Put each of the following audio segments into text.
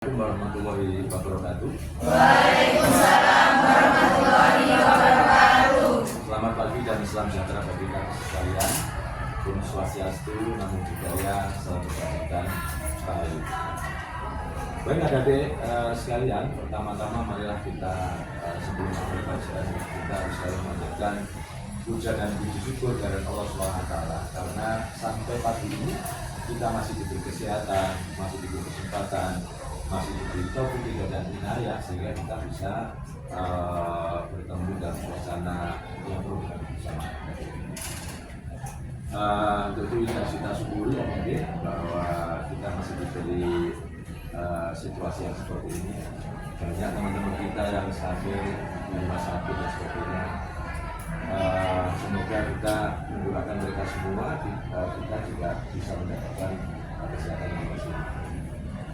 Warahmatullahi wabarakatuh. Waalaikumsalam warahmatullahi wabarakatuh. Selamat pagi dan salam sejahtera bagi kita sekalian. Om Swastiastu, Namo Buddhaya, salam kebajikan, baik. Baik adik-adik sekalian, pertama-tama marilah kita sebelum mulai pelajaran kita harus selalu memanjatkan puja dan puji syukur dari Allah SWT, karena sampai pagi ini kita masih diberi kesehatan, masih diberi kesempatan, masih diberi taufik dan inayah sehingga kita bisa bertemu dalam suasana yang berbeda bersama. Untuk itu kita syukuri bahwa kita masih diberi situasi yang seperti ini. Banyak teman-teman kita yang sakit di rumah sakit dan sebagainya. Semoga kita menggunakan mereka semua, kita juga bisa mendapatkan kesehatan yang baik.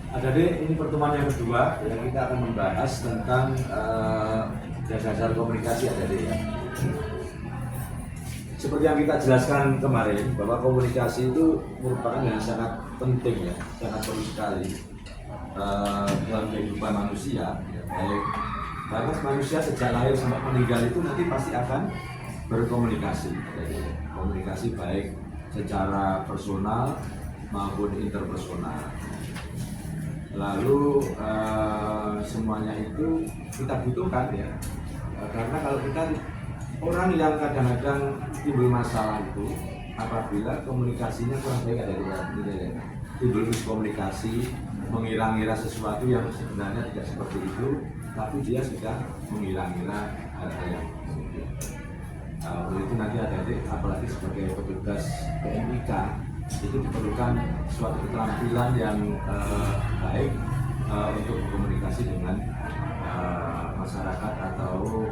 Adik-adik, ini pertemuan yang kedua yang kita akan membahas tentang dasar komunikasi adik-adik ya. Seperti yang kita jelaskan kemarin bahwa komunikasi itu merupakan yang sangat penting ya, sangat perlu sekali dalam kehidupan manusia. Baik, karena manusia sejak lahir sampai meninggal itu nanti pasti akan berkomunikasi. Jadi, komunikasi baik secara personal maupun interpersonal. Lalu semuanya itu kita butuhkan ya, karena kalau kita orang yang kadang-kadang timbul masalah itu apabila komunikasinya kurang baik ada timbul miskomunikasi, mengira-ngira sesuatu yang sebenarnya tidak seperti itu, tapi dia sudah mengira-ngira hal yang itu nanti adik-adik apalagi sebagai petugas PMIK itu diperlukan suatu keterampilan yang baik untuk berkomunikasi dengan masyarakat atau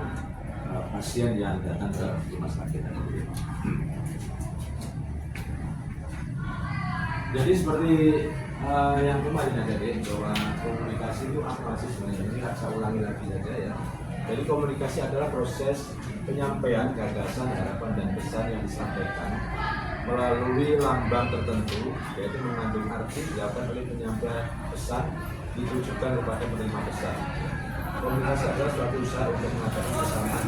pasien yang datang ke rumah sakit. Jadi seperti yang kemarin ada bahwa komunikasi itu apa sih sebenarnya, ini saya ulangi lagi saja ya. Jadi komunikasi adalah proses penyampaian gagasan, harapan dan pesan yang disampaikan melalui lambang tertentu, yaitu mengandung arti dilakukan oleh penyampaian pesan ditujukan kepada penerima pesan. Komunikasi adalah suatu usaha untuk mengatakan kesamaan.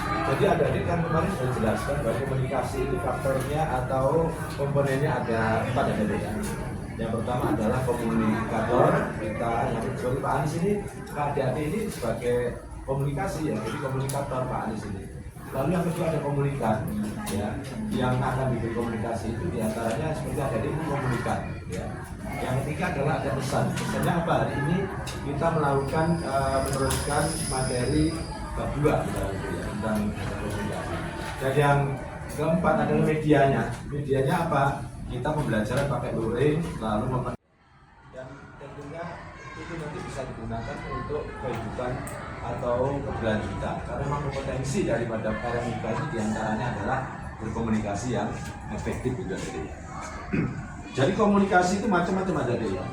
Jadi adik-adik kan kemarin sudah jelaskan bahwa komunikasi itu faktornya atau komponennya ada 4 adik ya. Yang pertama adalah komunikator kita, yang kedua Pak Anies ini, adik-adik ini sebagai komunikasi ya, jadi komunikator Pak Anies ini. Lalu yang kedua ada komunikan ya, yang akan diberi komunikasi itu diantaranya seperti adik-adik ini komunikan ya. Yang ketiga adalah ada pesan. Pesannya apa? Hari ini kita melakukan meneruskan materi bab 2 ya, tentang komunikasi. Dan yang keempat adalah medianya. Medianya apa? Kita pembelajaran pakai luring, lalu dan tentunya itu nanti bisa digunakan untuk kehidupan atau keberlanjutan. Karena memang kompetensi daripada PMIK ini diantaranya adalah berkomunikasi yang efektif juga tadi. Jadi komunikasi itu macam-macam ada deh ya.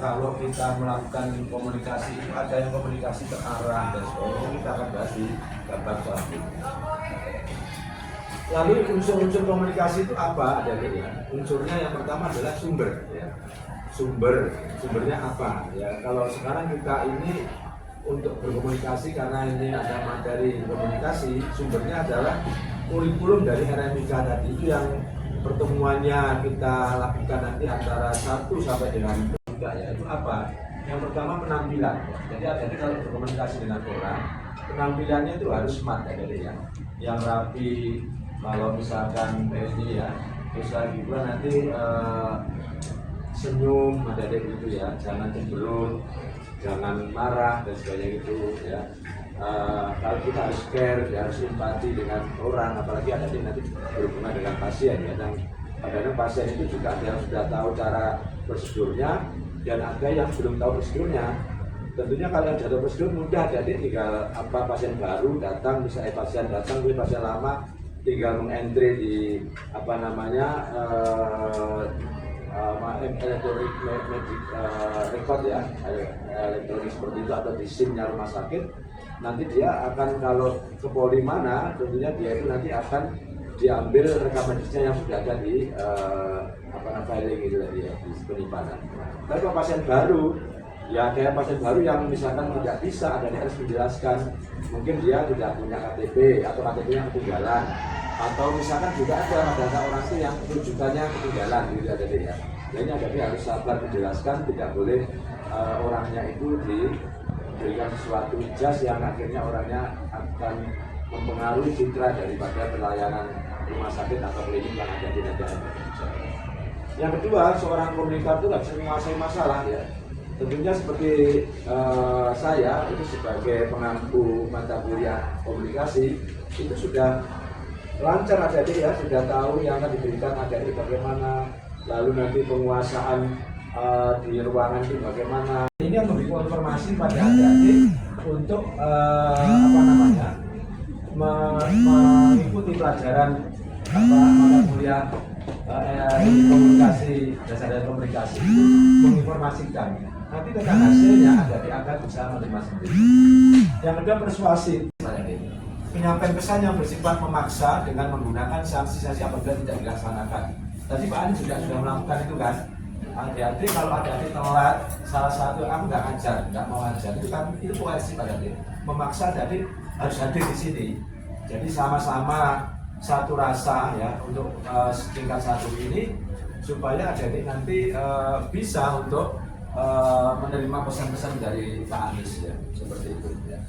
Kalau kita melakukan komunikasi itu ada yang komunikasi terarah dan sebagainya, kita akan bahas di gambar selanjutnya. Lalu unsur-unsur komunikasi itu apa ada deh ya? Unsurnya yang pertama adalah sumber ya. Sumbernya apa ya? Kalau sekarang kita ini untuk berkomunikasi karena ini ada materi komunikasi, sumbernya adalah kurikulum dari RMIK tadi itu yang pertemuannya kita lakukan nanti antara 1 sampai dengan 3 ya. Itu apa? Yang pertama penampilan. Jadi adik-adik kalau berkomunikasi dengan orang, penampilannya itu harus smart adik-adik ya. Yang rapi, kalau misalkan ini ya, terus lagi pula nanti senyum adik-adik gitu ya, jangan cemberut, jangan marah dan sebagainya gitu ya. Kalau kita harus care, harus simpati dengan orang, apalagi ada nanti berhubungan dengan pasien ya. Dan kadang-kadang pasien itu juga ada yang sudah tahu cara prosedurnya dan ada yang belum tahu prosedurnya. Tentunya kalau yang sudah tahu prosedur mudah, jadi tinggal pasien baru datang, misalnya pasien datang, pasien lama tinggal mengentry di elektronik record ya, elektronik seperti itu atau di SIM-nya rumah sakit. Nanti dia akan kalau ke poli mana, tentunya dia itu nanti akan diambil rekam medisnya yang sudah ada di filing itu tadi ya, di penyimpanan. Tapi kalau pasien baru, ya kayak pasien baru yang misalkan tidak bisa, ada yang harus menjelaskan, mungkin dia tidak punya KTP atau KTP-nya ketinggalan, atau misalkan juga ada orang itu yang rujukannya ketinggalan gitu ada ya. Jadi ada harus sabar menjelaskan, tidak boleh orangnya itu diberikan sesuatu jas yang akhirnya orangnya akan mempengaruhi citra daripada pelayanan rumah sakit atau klinik yang ada di negara Indonesia. Yang kedua, seorang komunikator itu nggak bisa menguasai masalah ya. Tentunya seperti saya itu sebagai pengampu mata kuliah komunikasi itu sudah lancar adik ya, sudah tahu yang akan diberikan adik bagaimana, lalu nanti penguasaan di ruangan itu bagaimana. Ini yang memberikan informasi pada adik untuk mengikuti pelajaran mata kuliah komunikasi, dasar komunikasi itu menginformasikan. Nanti tentang hasilnya adik akan bisa menerima sendiri. Yang kedua, persuasif. Penyampaian pesan yang bersifat memaksa dengan menggunakan sanksi-sanksi apabila tidak dilaksanakan. Tadi Pak Anies juga sudah melakukan itu kan. Adik-adik kalau adik telat, salah satu aku nggak ngajar, nggak mau ngajar, itu kan itu koersi pada adik. Memaksa adik harus hadir di sini. Jadi sama-sama satu rasa ya untuk tingkat satu ini supaya adik nanti bisa untuk menerima pesan-pesan dari Pak Anies ya, seperti itu ya,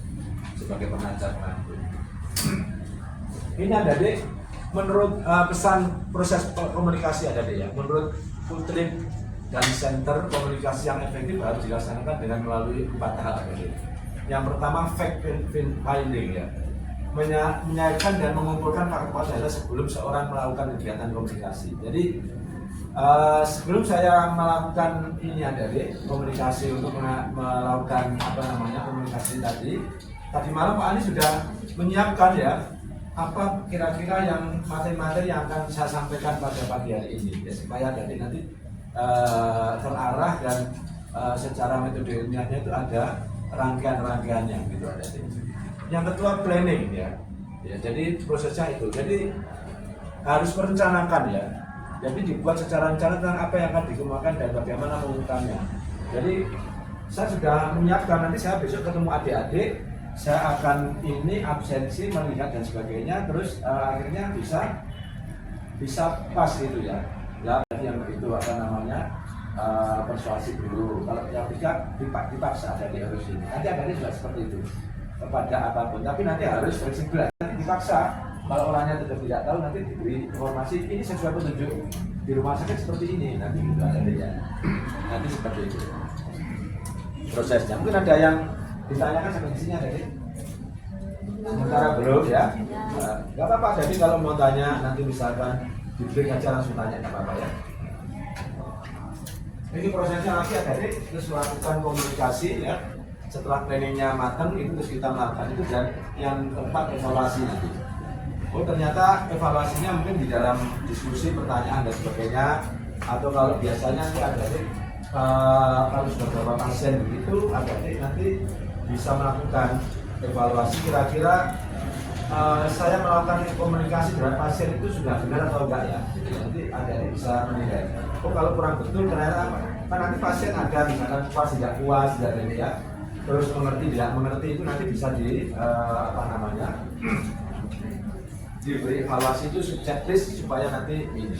sebagai pengajar pengampu. Ini adik menurut pesan proses komunikasi adik ya, menurut Putri dan Center komunikasi yang efektif harus dilaksanakan dengan melalui 4 tahap adik. Yang pertama fact finding ya, menyajikan dan mengumpulkan fakta data sebelum seorang melakukan kegiatan komunikasi. Jadi sebelum saya melakukan ini adik komunikasi untuk melakukan komunikasi tadi malam Pak Anies sudah menyiapkan ya apa kira-kira yang materi-materi yang akan saya sampaikan pada pagi hari ini ya, supaya adik nanti terarah dan secara metode ilmiahnya itu ada rangkaian-rangkaiannya gitu adik. Yang kedua planning ya, jadi prosesnya itu, jadi harus merencanakan ya, jadi dibuat secara rencana tentang apa yang akan dikembangkan dan bagaimana mengutamakannya. Jadi saya sudah menyiapkan, nanti saya besok ketemu adik-adik, saya akan ini absensi melihat dan sebagainya, terus akhirnya bisa pas gitu ya. Lah yang itu persuasi dulu, kalau yang tidak dipaksa adik harus ini. Nanti adik juga seperti itu kepada apapun, tapi nanti harus fleksibel. Nanti dipaksa, kalau orangnya tetap tidak tahu nanti diberi informasi ini sesuai petunjuk di rumah sakit seperti ini, nanti gitu ada ya. Nanti seperti itu prosesnya. Mungkin ada yang ditanyakan sampai sini ada ya? Sementara belum ya? Nggak apa-apa. Jadi kalau mau tanya nanti misalkan diberi aja langsung tanya, nggak apa-apa ya. Ini prosesnya nanti ada terus melakukan komunikasi ya. Setelah planningnya matang itu terus kita melakukan itu, dan yang keempat evaluasi nanti. Oh ternyata evaluasinya mungkin di dalam diskusi pertanyaan dan sebagainya, atau kalau biasanya ada kalau sudah beberapa pasien begitu ada nanti bisa melakukan evaluasi kira-kira saya melakukan komunikasi dengan pasien itu sudah benar atau enggak ya. Jadi nanti ada bisa menilai. Oh kalau kurang betul ternyata kan nanti pasien ada misalkan puas tidak puas dan ini ya. Terus mengerti tidak mengerti itu nanti bisa diberi evaluasi itu checklist supaya nanti ini.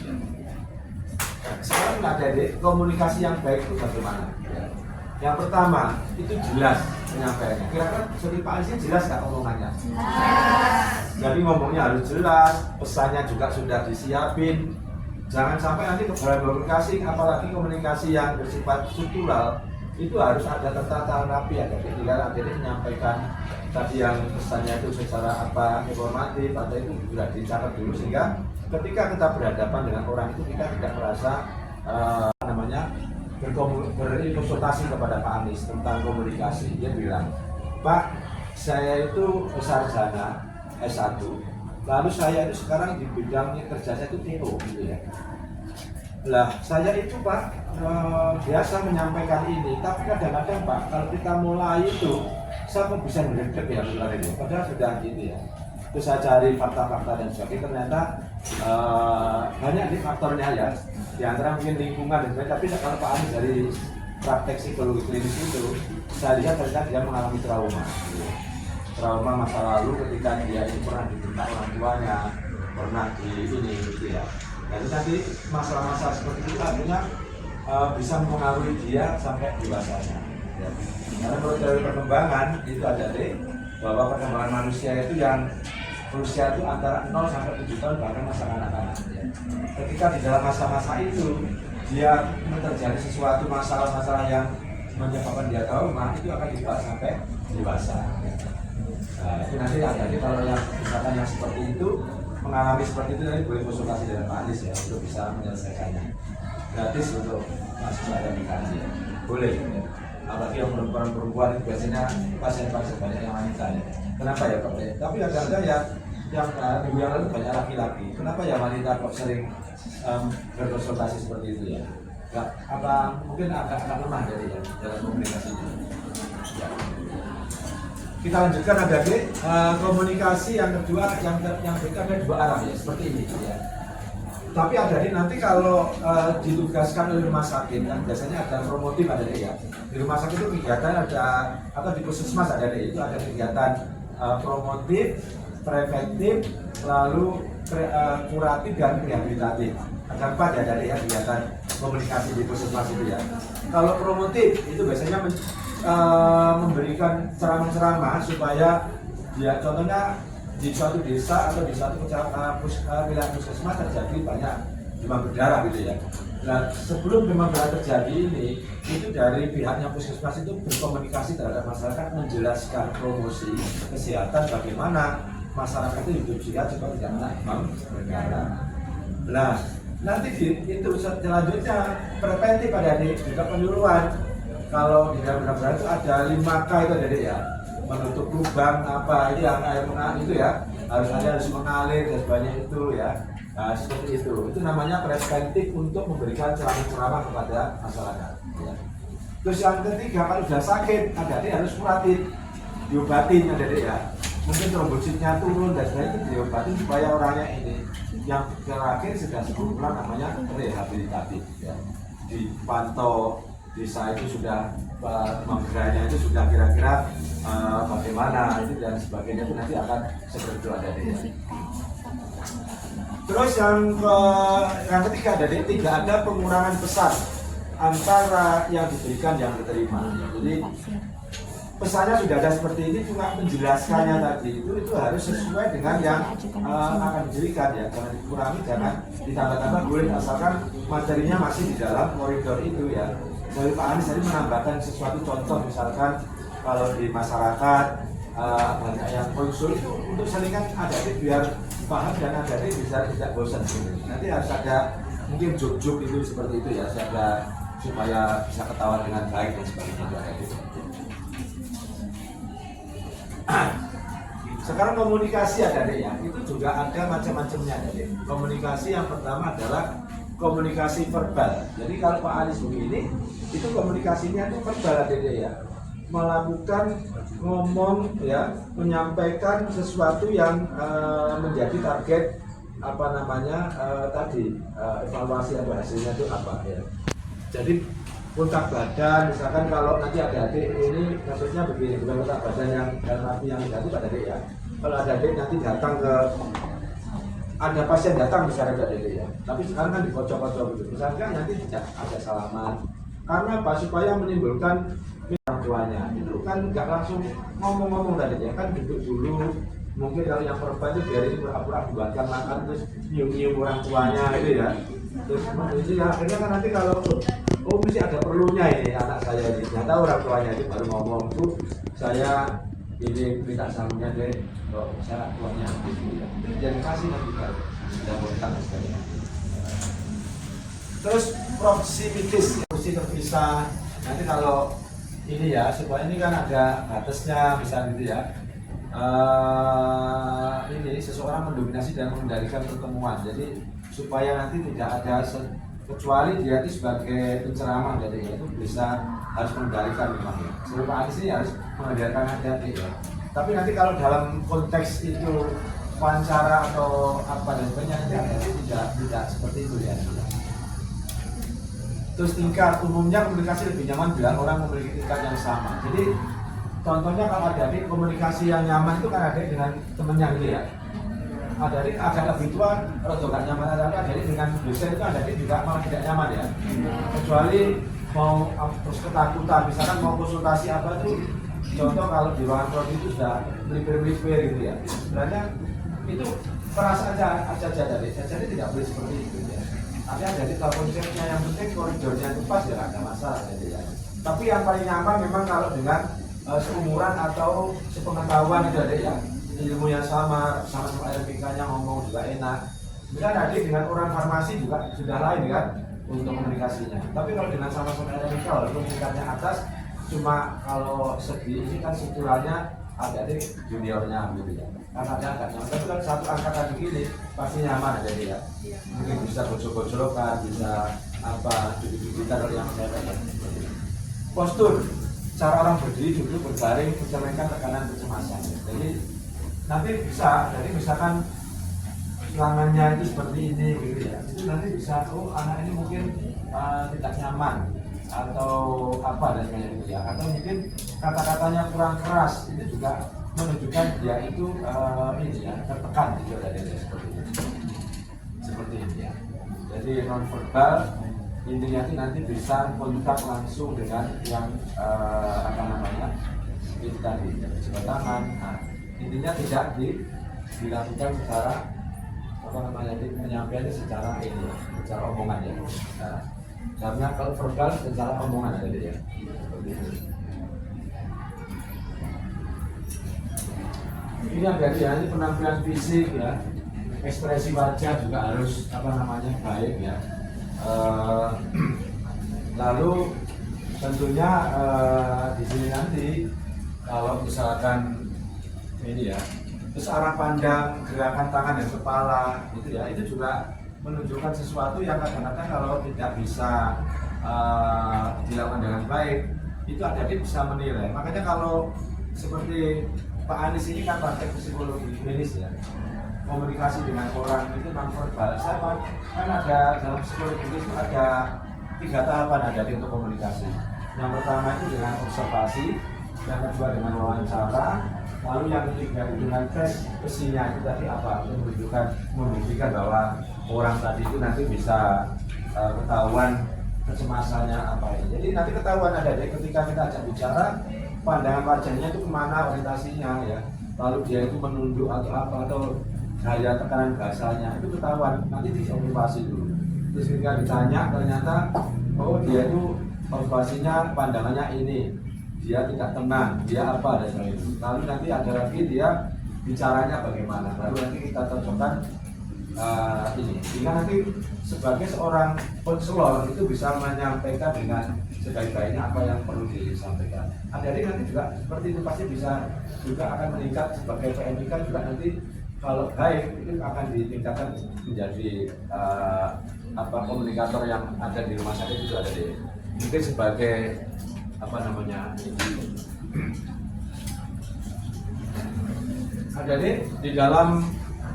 Nah, sekarang ada komunikasi yang baik itu bagaimana? Ya. Yang pertama itu jelas penyampaiannya. Kira-kira seperti Pak Anies jelas nggak omongannya? Jelas. Jadi ngomongnya harus jelas, pesannya juga sudah disiapin. Jangan sampai nanti komunikasi, apalagi komunikasi yang bersifat struktural, itu harus ada tertata rapi ya. Jadi tinggal akhirnya menyampaikan tadi yang pesannya itu secara informatif atau itu sudah dicatat dulu, sehingga ketika kita berhadapan dengan orang itu kita tidak merasa berkonsultasi kepada Pak Anies tentang komunikasi. Dia bilang, Pak, saya itu sarjana S1, lalu saya itu sekarang di bidangnya kerja saya itu TO gitu ya. Lah saya itu Pak biasa menyampaikan ini, tapi kadang-kadang Pak kalau kita mulai itu saya kok bisa ngedek ya benar ini, padahal sudah gitu ya. Terus saya cari fakta-fakta dan sebagainya, ternyata banyak nih faktornya ya, di antara mungkin lingkungan dan sebagainya. Tapi kalau Pak Anies dari praktek psikologi klinis itu, saya lihat ternyata dia mengalami trauma masa lalu ketika dia itu pernah dibentak orang tuanya, pernah di ini gitu ya. Dan nanti masalah-masalah seperti itu artinya bisa mempengaruhi dia sampai dewasanya. Ya. Karena menurut dari perkembangan itu ada bahwa perkembangan manusia itu yang berusia itu antara 0 sampai 7 tahun, bahkan masa anak-anak. Ya. Ketika di dalam masa-masa itu dia terjadi sesuatu masalah-masalah yang menyebabkan dia trauma, itu akan dibawa sampai dewasa. Ya. Nah, itu nanti ada kalau yang misalkan yang seperti itu mengalami seperti itu, nanti boleh konsultasi dengan Pak Anies ya untuk bisa menyelesaikannya. Gratis untuk mahasiswa rehabilitasi ya. Boleh. Ya. Apalagi yang perempuan itu biasanya pasien-pasien banyak yang wanita ya. Kenapa ya Pak? Tapi ada yang minggu yang lalu banyak laki-laki. Kenapa ya wanita kok sering berkonsultasi seperti itu ya? Gak, apa mungkin agak lemah dari ya dalam komunikasinya. Ya. Kita lanjutkan adik-adik, komunikasi yang kedua yang ada dua arah ya seperti ini ya. Tapi adik-adik nanti kalau ditugaskan oleh rumah sakit kan biasanya ada promotif adik-adik ya. Di rumah sakit itu kegiatan ada, atau di puskesmas adik-adik itu ada kegiatan promotif, preventif, lalu kuratif dan rehabilitatif. Ada 4 ya adik-adik ya kegiatan komunikasi di puskesmas itu ya. Kalau promotif itu biasanya memberikan ceramah-ceramah supaya ya contohnya di suatu desa atau di suatu wilayah puskesmas terjadi banyak demam berdarah gitu ya. Nah sebelum demam berdarah terjadi ini, itu dari pihaknya puskesmas itu berkomunikasi terhadap masyarakat, menjelaskan promosi kesehatan bagaimana masyarakat itu hidup sehat supaya tidak kena demam berdarah. Nah nanti itu selanjutnya preventif pada juga penyuluhan. Kalau di dalam benar-benar itu ada 5K itu jadi ya, menutup lubang apa itu yang air mengalir itu ya, harus mengalir dan sebagainya itu ya. Nah, seperti itu namanya preventif untuk memberikan ceramah-ceramah kepada masyarakat ya. Terus yang ketiga, kalau sudah sakit adik-adik harus kuratif, diobatin adik-adik ya, mungkin trombositnya turun dan sebagainya, itu diobatin supaya orangnya ini yang terakhir sudah sembuh, namanya rehabilitatif ya. Dipantau desa itu sudah menggeranya itu sudah kira-kira bagaimana itu dan sebagainya, itu nanti akan seperti itu ada ya. Terus yang ketiga ada tidak ada pengurangan pesan antara yang diberikan yang diterima. Jadi pesannya sudah ada seperti ini, cuma menjelaskannya tadi itu harus sesuai dengan yang akan diberikan ya. Jangan dikurangi, jangan ditambah-tambah, boleh asalkan materinya masih di dalam koridor itu ya. Dari Pak Anies tadi menambahkan sesuatu contoh, misalkan kalau di masyarakat banyak yang konsul itu untuk selingan adik biar paham dan adik bisa tidak bosan. Nanti harus ada mungkin juk-juk itu seperti itu ya, supaya bisa ketahuan dengan baik dan sebagainya itu adik. Sekarang komunikasi adik ya, itu juga ada macam-macamnya adik. Komunikasi yang pertama adalah komunikasi verbal. Jadi kalau Pak Anies begini, itu komunikasinya itu verbal adik ya, melakukan ngomong ya, menyampaikan sesuatu yang menjadi target apa namanya tadi evaluasi atau hasilnya itu apa ya. Jadi kontak badan, misalkan kalau nanti adik-adik ini maksudnya begini, bukan kontak badan yang dalam arti yang negatif adik ya. Kalau adik-adik nanti datang ke ada pasien datang misalnya adik ya, tapi sekarang kan dikocok-kocok gitu. Misalkan nanti tidak ada salaman, karena apa? Supaya menimbulkan orang tuanya. Itu kan nggak langsung ngomong-ngomong tadi ya, kan duduk dulu. Mungkin kalau yang perempuan itu biarin pura-pura dibuatkan makan terus nyium-nyium orang tuanya itu ya. Terus itu ya akhirnya kan nanti kalau mesti ada perlunya ini anak saya ini, ternyata orang tuanya itu baru ngomong tuh saya ini minta salunya deh, kalau saya tuanya gitu ya. Jadi kasih nanti kalau sudah kontak sekali. Terus proximitis, kursi terpisah. Nanti kalau ini ya, supaya ini kan ada batasnya misalnya gitu ya. Ini seseorang mendominasi dan mengendalikan pertemuan. Jadi supaya nanti tidak ada kecuali dia itu sebagai penceramah, jadi itu bisa harus mengendalikan memang ya. Seluruh Pak Anies ini harus mengendalikan adat ya. Tapi nanti kalau dalam konteks itu wawancara atau apa dan sebagainya nanti tidak seperti itu ya. Terus tingkat umumnya komunikasi lebih nyaman bila orang memiliki tingkat yang sama. Jadi contohnya kalau adik komunikasi yang nyaman itu kan adik dengan temennya gitu ya. Adik agak lebih tua, atau gak nyaman adik dengan dosen itu adik juga malah tidak nyaman ya. Kecuali mau terus ketakutan, misalkan mau konsultasi apa itu, contoh kalau di ruangan prodi itu sudah melipir-melipir gitu ya. Sebenarnya itu perasaan aja dari jadi tidak boleh seperti itu ya. Tapi jadi kalau konsepnya yang penting koridornya itu pas ya ada masalah jadi ya. Tapi yang paling nyaman memang kalau dengan seumuran atau sepengetahuan itu ada ya, ilmu yang sama RPK-nya ngomong juga enak. Misalnya tadi dengan orang farmasi juga sudah lain kan untuk komunikasinya. Tapi kalau dengan sama-sama RPK walaupun tingkatnya atas, cuma kalau segi ini kan strukturalnya ada di juniornya gitu ya. Karena ada agak nyaman. Tapi kalau satu angkatan begini pasti nyaman aja dia. Mungkin bisa gojol-gojolokan, bisa apa duduk-dudukan kalau yang saya lihat. Postur, cara orang berdiri, duduk, berbaring, mencerminkan tekanan kecemasan. Jadi nanti bisa, jadi misalkan lengannya itu seperti ini gitu ya. Itu nanti bisa, oh anak ini mungkin tidak nyaman atau apa dan sebagainya gitu ya. Atau mungkin kata-katanya kurang keras, itu juga menunjukkan dia itu ini ya, tertekan gitu dari seperti ini ya. Jadi non verbal intinya itu nanti bisa kontak langsung dengan yang apa namanya itu tadi jabat tangan. Nah, intinya tidak dilakukan secara apa namanya penyampaiannya secara ini ya, secara omongan ya. Nah, karena kalau verbal secara omongan ada ya. Seperti itu. Ini yang dari ya, ini penampilan fisik ya, ekspresi wajah juga harus apa namanya baik ya. Lalu tentunya di sini nanti kalau misalkan ini ya, terus arah pandang, gerakan tangan dan kepala itu ya, itu juga menunjukkan sesuatu yang kadang-kadang kalau tidak bisa dilakukan dengan baik, itu adik bisa menilai. Makanya kalau seperti Pak Anies ini kan praktek psikologi klinis ya, komunikasi dengan orang itu non-verbal. Saya kan ada dalam psikologi klinis itu ada 3 tahapan ada untuk komunikasi. Yang pertama itu dengan observasi, yang kedua dengan wawancara, lalu yang ketiga itu dengan tes pesinya itu tadi apa? Membuktikan bahwa orang tadi itu nanti bisa ketahuan kecemasannya apa ini. Jadi nanti ketahuan ada deh ketika kita ajak bicara, pandangan wajahnya itu kemana orientasinya ya, lalu dia itu menunduk atau apa atau gaya tekanan bahasanya itu ketahuan, nanti diobservasi dulu. Terus ketika ditanya ternyata oh dia itu observasinya pandangannya ini, dia tidak tenang, dia apa dan sebagainya. Lalu nanti ada lagi dia bicaranya bagaimana, lalu nanti kita cocokkan ini, sehingga nanti sebagai seorang konselor itu bisa menyampaikan dengan sebaik-baiknya apa yang perlu disampaikan. Adik-adik nanti juga seperti itu pasti bisa juga akan meningkat sebagai PMIK juga nanti kalau baik itu akan ditingkatkan menjadi apa komunikator yang ada di rumah sakit itu ada di mungkin sebagai apa namanya adik-adik di dalam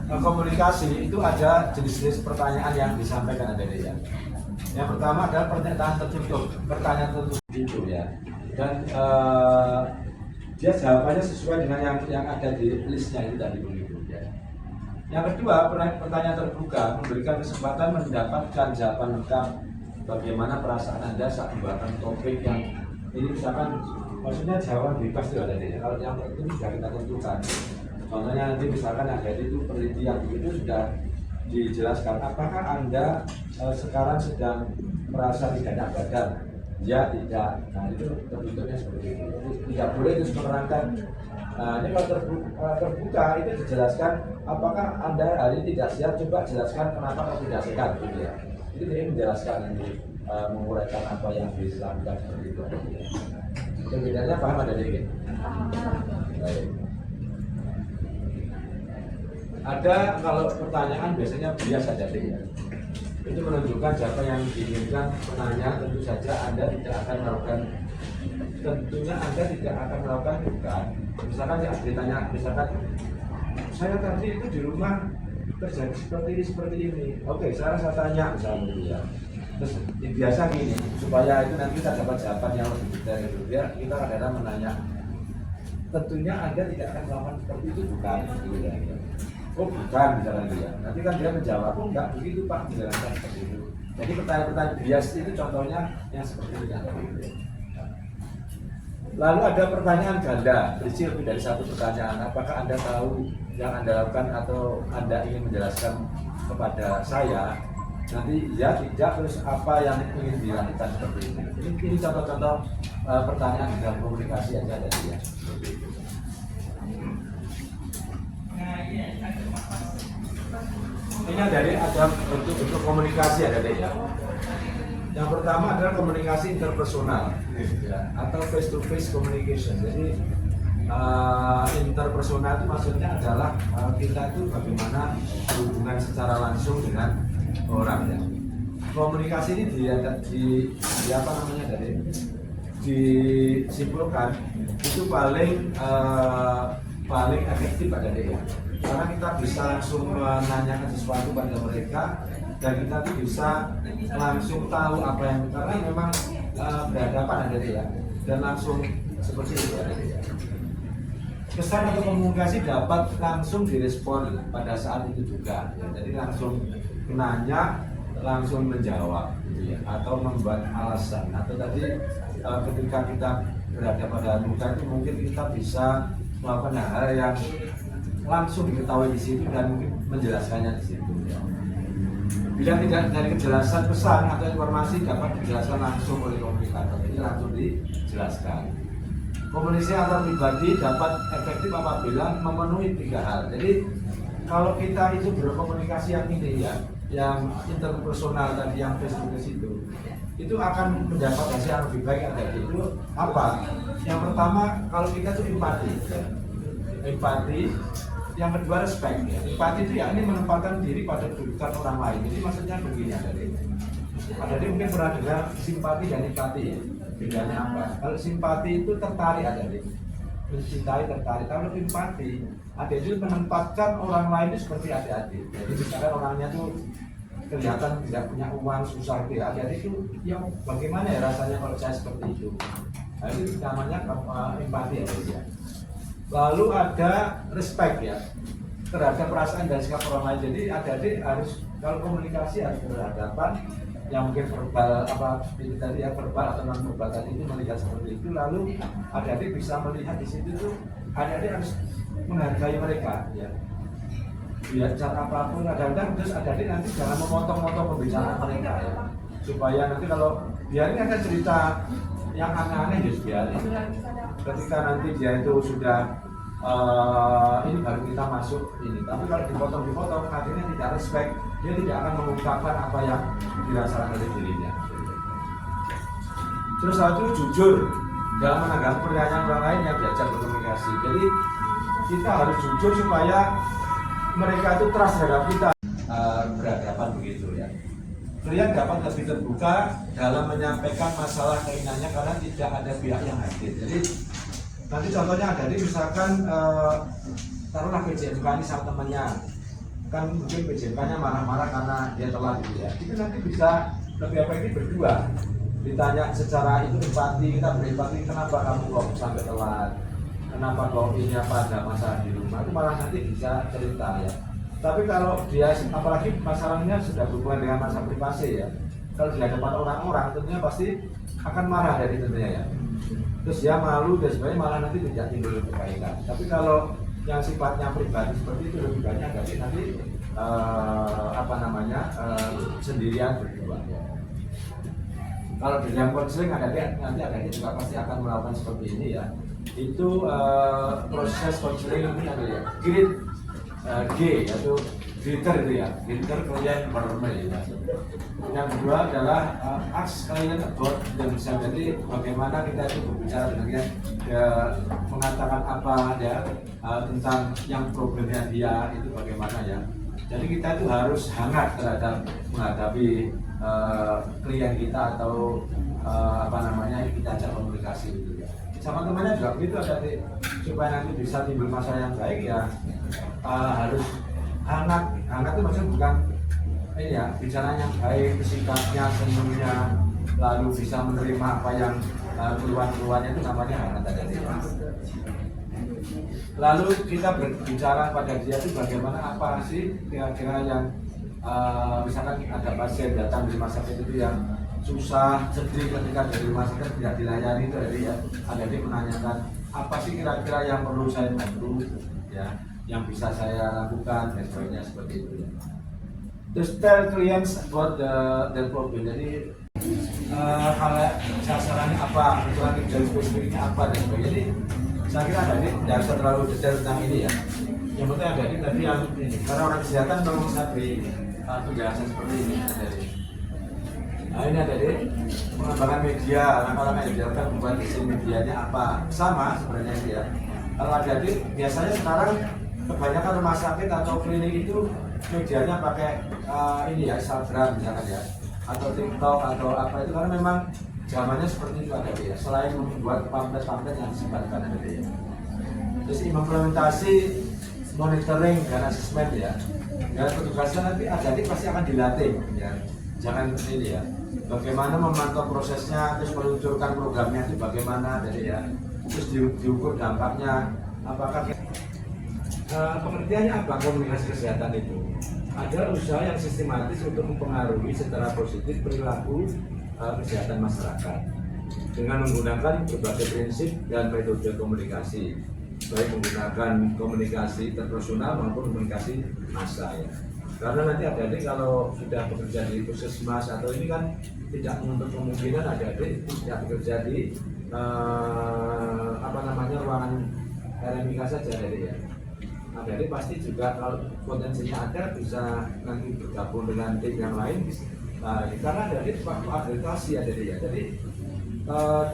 komunikasi itu ada jenis-jenis pertanyaan yang disampaikan adik-adik ya. Yang pertama adalah pertanyaan tertutup itu ya, dan dia jawabannya sesuai dengan yang ada di listnya itu tadi begitu ya. Yang kedua pertanyaan terbuka, memberikan kesempatan mendapatkan jawaban lengkap bagaimana perasaan Anda saat membahas topik yang ini misalkan maksudnya jawaban bebas itu ada ya. Kalau yang itu sudah kita tentukan. Contohnya nanti misalkan ada itu penelitian itu sudah dijelaskan apakah Anda sekarang sedang merasa tidak enak badan, ya tidak. Nah itu tertutupnya seperti itu. Tidak boleh terus menerangkan. Nah ini kalau terbuka itu dijelaskan apakah Anda hari ini tidak sehat, coba jelaskan kenapa kau tidak sehat gitu ya. Itu dia menjelaskan ini menguraikan apa yang dilakukan seperti itu. Bedanya paham ada dikit? Baik. Ada kalau pertanyaan biasanya biasa saja ya. Itu menunjukkan siapa yang diinginkan penanya, tentu saja Anda tidak akan melakukan bukan. Misalkan ya ditanya, misalkan saya tadi itu di rumah terjadi seperti ini. Oke, sekarang saya tanya misalnya gitu ya. Terus biasa gini, supaya itu nanti kita dapat jawaban yang lebih detail itu, biar kita kadang-kadang menanya, tentunya Anda tidak akan melakukan seperti itu, bukan? Gitu ya. Oh bukan, misalnya dia. Nanti kan dia menjawab, oh enggak begitu Pak, menjelaskan seperti itu. Jadi pertanyaan-pertanyaan bias itu contohnya yang seperti ini. Lalu ada pertanyaan ganda, berisi lebih dari satu pertanyaan. Apakah Anda tahu yang Anda lakukan atau Anda ingin menjelaskan kepada saya? Nanti ya tidak, terus apa yang ingin dilakukan seperti ini. Ini contoh-contoh pertanyaan di dalam komunikasi aja tadi ya. Ini dari ada bentuk komunikasi ada deh ya. Yang pertama adalah komunikasi interpersonal ya, atau face to face communication. Jadi interpersonal itu maksudnya adalah kita itu bagaimana berhubungan secara langsung dengan orang ya. Komunikasi ini di apa namanya dari disimpulkan itu paling efektif pada dia. Karena kita bisa langsung menanyakan sesuatu pada mereka dan kita tuh bisa langsung tahu apa yang kita, karena memang berhadapan ada dia dan langsung seperti itu ada dia. Pesan atau komunikasi dapat langsung direspon pada saat itu juga ya. Jadi langsung nanya, langsung menjawab gitu ya, atau membuat alasan, atau tadi ketika kita berada pada muka itu mungkin kita bisa melakukan hal yang langsung diketahui di situ dan mungkin menjelaskannya di situ ya. Bila tidak dari kejelasan pesan atau informasi dapat dijelaskan langsung oleh komunikator, jadi langsung dijelaskan. Komunikasi antar pribadi dapat efektif apabila memenuhi 3 hal. Jadi kalau kita itu berkomunikasi yang ini ya, yang interpersonal tadi, yang face to face itu akan mendapat hasil yang lebih baik. Ada itu apa? Yang pertama, kalau kita itu empati ya. Empati. Yang kedua respect ya. Empati itu ya ini menempatkan diri pada kedudukan orang lain. Jadi maksudnya begini ada mungkin pernah dengar simpati dan empati ya. Bedanya apa? Kalau simpati itu tertarik ada mencintai, tertarik. Kalau empati ada itu menempatkan orang lain itu seperti adik-adik. Jadi misalkan orangnya tuh kelihatan tidak punya uang, susah gitu ya. Adik-adik itu yang bagaimana ya rasanya kalau saya seperti itu. Nah, itu namanya empati ya. Lalu ada respect ya terhadap perasaan dan sikap orang lain. Jadi adik-adik harus kalau komunikasi harus berhadapan, yang mungkin verbal apa itu tadi ya, verbal atau non verbal tadi itu melihat seperti itu. Lalu adik-adik bisa melihat di situ tuh adik-adik harus menghargai mereka ya. Biar cara apapun kadang-kadang terus adik-adik nanti jangan memotong-motong pembicaraan mereka ya. Supaya nanti kalau biarin ada cerita yang aneh-aneh ya biarin. Ketika nanti dia itu sudah ini baru kita masuk ini, tapi kalau dipotong akhirnya tidak respect, dia tidak akan mengungkapkan apa yang dirasakan oleh dirinya. Terus satu jujur dalam menanggapi pertanyaan orang lain yang diajak berkomunikasi. Jadi kita harus jujur supaya mereka itu trust terhadap kita berhadapan begitu ya. Klien dapat lebih terbuka dalam menyampaikan masalah keinginannya karena tidak ada pihak yang hadir. Jadi nanti contohnya ada, misalkan taruhlah PJMK ini sama temannya, kan mungkin PJMK-nya marah-marah karena dia telat gitu ya. Itu nanti bisa lebih efektif berdua. Ditanya secara itu empati, kita berempati, kenapa kamu kok sampai telat? Kenapa kok ini apa ada masalah di rumah? Itu malah nanti bisa cerita ya. Tapi kalau dia, apalagi masalahnya sudah berhubungan dengan masa privasi ya, kalau di hadapan orang-orang tentunya pasti akan marah dari tentunya ya. Terus dia malu dan sebagainya, malah nanti tidak timbul kebaikan. Tapi kalau yang sifatnya pribadi seperti itu lebih banyak dari nanti sendirian berdua. Kalau di dalam konseling nanti ada juga pasti akan melakukan seperti ini ya. Itu proses konseling ini ada ya. G yaitu greeter itu ya, greeter klien permanen ya. Yang kedua adalah ask client about themselves. Jadi bagaimana kita itu berbicara dengan dia, mengatakan apa ya tentang yang problemnya dia itu bagaimana ya. Jadi kita itu harus hangat terhadap menghadapi klien kita atau kita ajak komunikasi itu ya. sama temannya juga begitu adik, supaya nanti bisa timbul masalah yang baik ya harus hangat. Hangat itu maksudnya bukan ini ya, bicara yang baik, sikapnya, senyumnya, lalu bisa menerima apa yang keluhan-keluhannya, itu namanya hangat adik. Lalu kita berbicara pada dia itu bagaimana, apa sih kira-kira yang misalkan ada pasien datang di rumah sakit itu yang susah, sedih ketika dari rumah sakit tidak dilayani, itu ya ada dia menanyakan apa sih kira-kira yang perlu saya bantu ya, yang bisa saya lakukan dan sebagainya seperti itu ya. Terus tell clients about their problem. Jadi kalau sasarannya apa, kebutuhan kerja spesifiknya apa dan sebagainya. Jadi saya kira ada ini tidak usah terlalu detail tentang ini ya. Yang penting ada ini tadi yang ini, karena orang kesehatan memang sabri penjelasan seperti ini ada di. Nah ini ada di pengembangan media, langkah media kan membuat desain medianya apa, sama sebenarnya dia. Kalau ada di biasanya sekarang kebanyakan rumah sakit atau klinik itu medianya pakai ini ya, Instagram misalkan ya, atau TikTok atau apa itu, karena memang zamannya seperti itu ada ya. Selain membuat pamflet-pamflet yang disebarkan ada ya. Terus implementasi monitoring dan asesmen ya. Dan petugasnya nanti ada pasti akan dilatih ya. Jangan ini ya. Bagaimana memantau prosesnya, terus meluncurkan programnya itu bagaimana jadi ya. Terus diukur dampaknya, apakah pengertiannya apa komunikasi kesehatan itu? Adalah usaha yang sistematis untuk mempengaruhi secara positif perilaku kesehatan masyarakat dengan menggunakan berbagai prinsip dan metode komunikasi, baik menggunakan komunikasi interpersonal maupun komunikasi massa ya. Karena nanti adik-adik kalau sudah bekerja di puskesmas atau ini kan tidak menutup kemungkinan adik-adik tidak bekerja di ruangan RMIK saja adik ya. Adik-adik pasti juga kalau potensinya ada bisa nanti bergabung dengan tim yang lain. Karena adik-adik waktu akreditasi adik ya. Jadi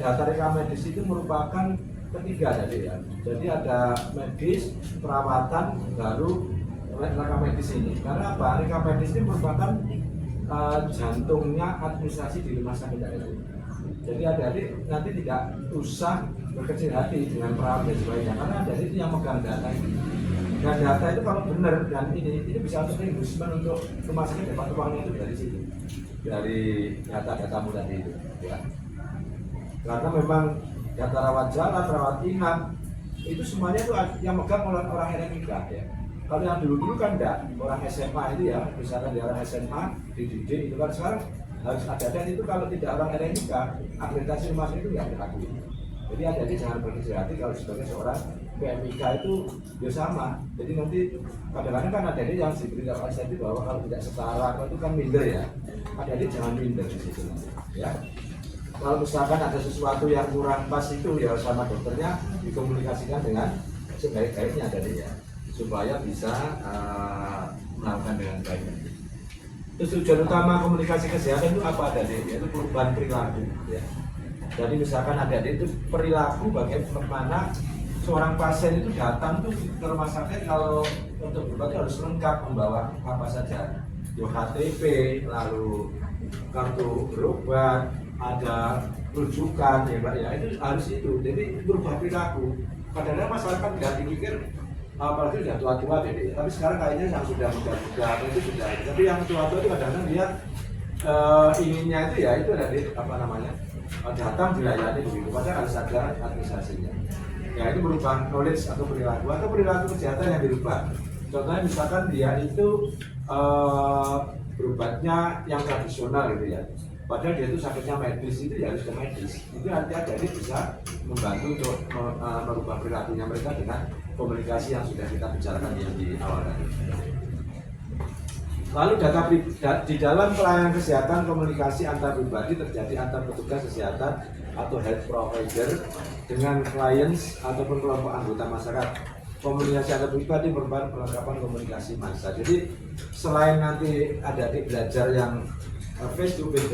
data rekam medis itu merupakan ketiga adik ya. Jadi ada medis, perawatan, baru rekam medis ini. Karena apa? Rekam medis ini merupakan jantungnya administrasi di rumah sakit adik. Jadi adik-adik nanti tidak usah berkecil hati dengan perawat dan sebagainya, karena adik itu yang megang data ini. Dan data itu kalau benar dan ini bisa untuk reimbursement untuk rumah sakit, dapat uangnya itu dari situ, dari data-datamu tadi itu ya. Karena memang data rawat jalan, rawat inap itu semuanya itu yang megang orang RMIK ya. Kalau yang dulu kan enggak, orang SMA itu ya, misalkan dia orang SMA dididik itu kan, sekarang harus ada, dan itu kalau tidak orang RMIK akreditasi rumah sakit itu nggak diakui. Jadi adik-adik jangan berkecil hati kalau sebagai seorang PMIK itu ya sama. Jadi nanti kadang-kadang kan adik-adik yang diberitahu itu bahwa kalau tidak setara itu kan minder ya. Adik-adik jangan minder di situ ya. Kalau misalkan ada sesuatu yang kurang pas itu ya sama dokternya dikomunikasikan dengan sebaik-baiknya adik-adik ya, supaya bisa melakukan dengan baik. Terus tujuan utama komunikasi kesehatan itu apa adik-adik? Yaitu perubahan perilaku ya. Jadi misalkan adik-adik itu perilaku bagaimana seorang pasien itu datang tuh ke rumah sakit, kalau untuk berobat harus lengkap, membawa apa saja, KTP, lalu kartu berobat, ada rujukan ya Mbak ya, itu harus itu. Jadi berubah perilaku. Kadang-kadang masyarakat tidak dipikir, apalagi sudah tua-tua jadi. Tapi sekarang kayaknya yang sudah muda-muda itu sudah. Tapi yang tua-tua itu kadang-kadang dia inginnya itu ya itu dari datang dilayani begitu. Padahal harus ada administrasinya. Ya itu berubah knowledge atau perilaku kesehatan yang dirubah. Contohnya misalkan dia itu berobatnya yang tradisional gitu ya. Padahal dia itu sakitnya medis, itu ya harus ke medis. Itu nanti adik bisa membantu untuk merubah perilakunya mereka dengan komunikasi yang sudah kita bicarakan yang di awal tadi. Lalu di dalam pelayanan kesehatan, komunikasi antar pribadi terjadi antar petugas kesehatan atau health provider dengan clients ataupun kelompok anggota masyarakat. Komunikasi antar pribadi merupakan perlengkapan komunikasi massa. Jadi selain nanti adik belajar yang face to face